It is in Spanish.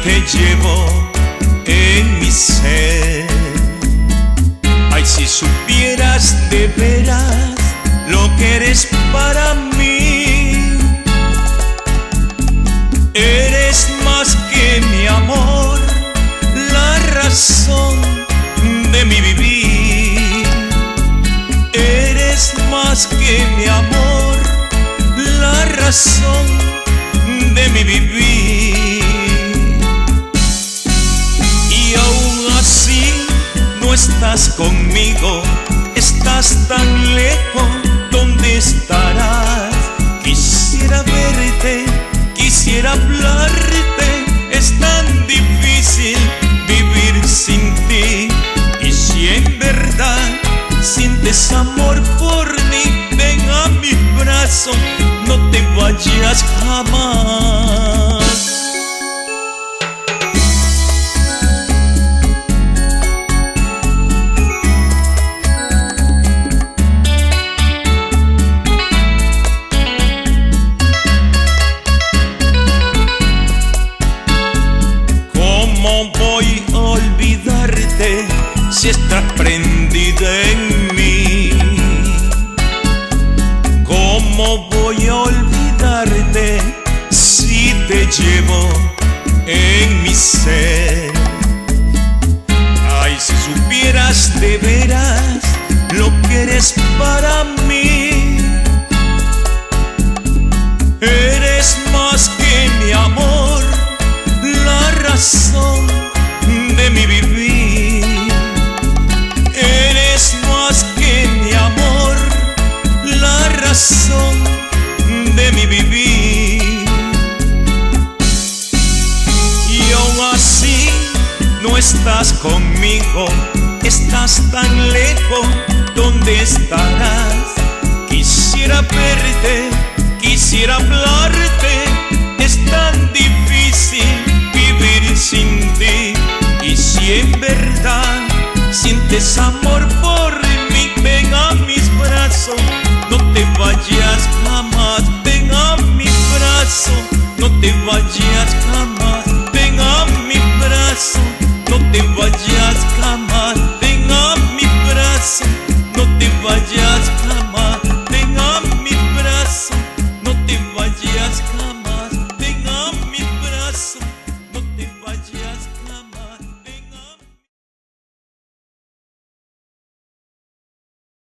te llevo en mi ser. Ay, si supieras de veras lo que eres para mí. Eres más que mi amor, la razón de mi vivir. Eres más que mi amor, la razón de mi vivir. Y aún así no estás conmigo, estás tan lejos. ¿Dónde estarás? Quisiera verte, quisiera hablarte. Es tan difícil vivir sin ti. Y si en verdad sientes amor por mí, ven a mis brazos, no te vayas jamás. ¿Cómo voy a olvidarte si estás prendida en mí? ¿Cómo voy a olvidarte si te llevo en mi ser? Ay, si supieras de veras lo que eres para mí. Eres más que mi amor, la razón de mi vivir. Eres más que mi amor, la razón de mi vivir. Y aún así no estás conmigo, estás tan lejos. ¿Dónde estarás? Quisiera verte, quisiera hablarte. Es tan difícil vivir sin ti. Y si en verdad sientes amor por mí, ven a mis brazos, no te vayas jamás. Ven a mis brazos, no te vayas jamás.